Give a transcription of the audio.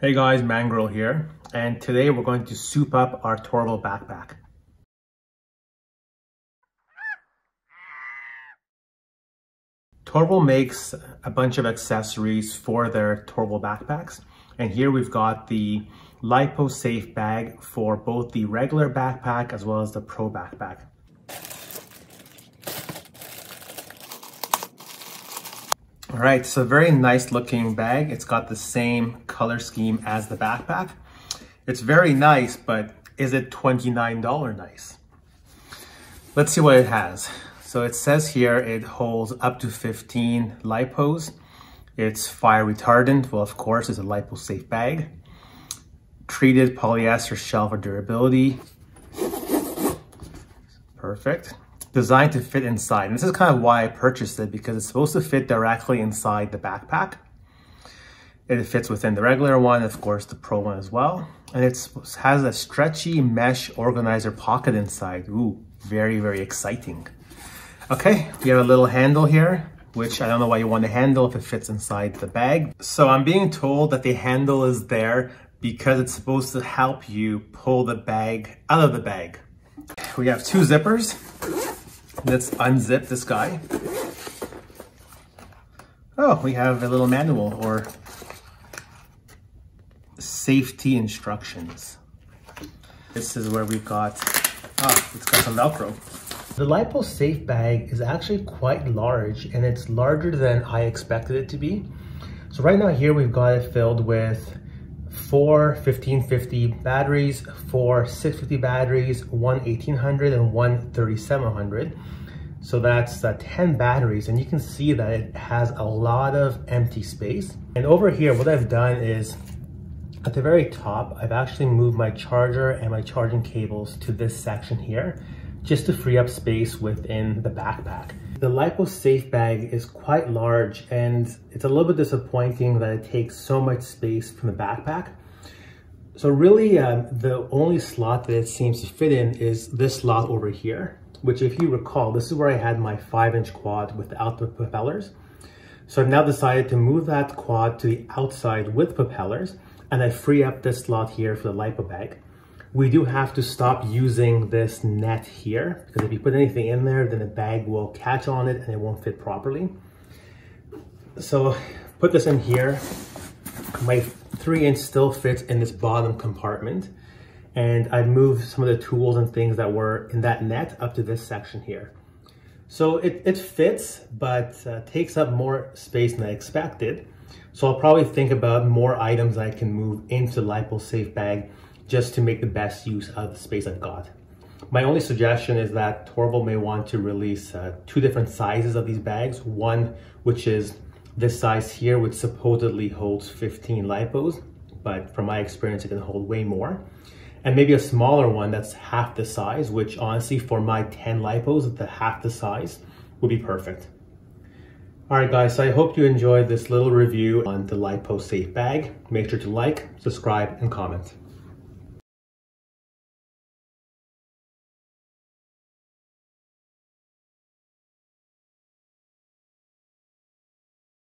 Hey guys, Mangrel here, and today we're going to soup up our Torvol backpack. Torvol makes a bunch of accessories for their Torvol backpacks, and here we've got the LiPo Safe bag for both the regular backpack as well as the Pro backpack. All right, so very nice looking bag. It's got the same color scheme as the backpack. It's very nice, but is it $29 nice? Let's see what it has. So it says here it holds up to 15 LiPos. It's fire retardant. Well, of course, it's a LiPo Safe bag. Treated polyester shell for durability. Perfect. Designed to fit inside. And this is kind of why I purchased it, because it's supposed to fit directly inside the backpack. It fits within the regular one, of course, the Pro one as well. And it has a stretchy mesh organizer pocket inside. Ooh, very, very exciting. Okay, we have a little handle here, which I don't know why you want a handle if it fits inside the bag. So I'm being told that the handle is there because it's supposed to help you pull the bag out of the bag. We have two zippers. Let's unzip this guy. Oh, we have a little manual or safety instructions. This is where we've got, it's got some Velcro. The LiPo Safe bag is actually quite large, and it's larger than I expected it to be. So right now here we've got it filled with 4 1550 batteries, 4 650 batteries, 1 1800 and 1 3700. So that's 10 batteries, and you can see that it has a lot of empty space. And over here, what I've done is at the very top, I've actually moved my charger and my charging cables to this section here, just to free up space within the backpack. The LiPo Safe bag is quite large, and it's a little bit disappointing that it takes so much space from the backpack. So really, the only slot that it seems to fit in is this slot over here, which, if you recall, this is where I had my 5-inch quad without the propellers. So I've now decided to move that quad to the outside with propellers, and I free up this slot here for the LiPo bag. We do have to stop using this net here, because if you put anything in there, then the bag will catch on it and it won't fit properly. So put this in here. My 3-inch still fits in this bottom compartment, and I've moved some of the tools and things that were in that net up to this section here. So it fits, but takes up more space than I expected. So I'll probably think about more items I can move into the LiPo Safe bag just to make the best use of the space I've got. My only suggestion is that Torvol may want to release 2 different sizes of these bags. One, which is this size here, which supposedly holds 15 LiPos, but from my experience, it can hold way more. And maybe a smaller one that's half the size, which honestly, for my 10 LiPos, the half the size would be perfect. All right, guys, so I hope you enjoyed this little review on the LiPo Safe bag. Make sure to like, subscribe, and comment.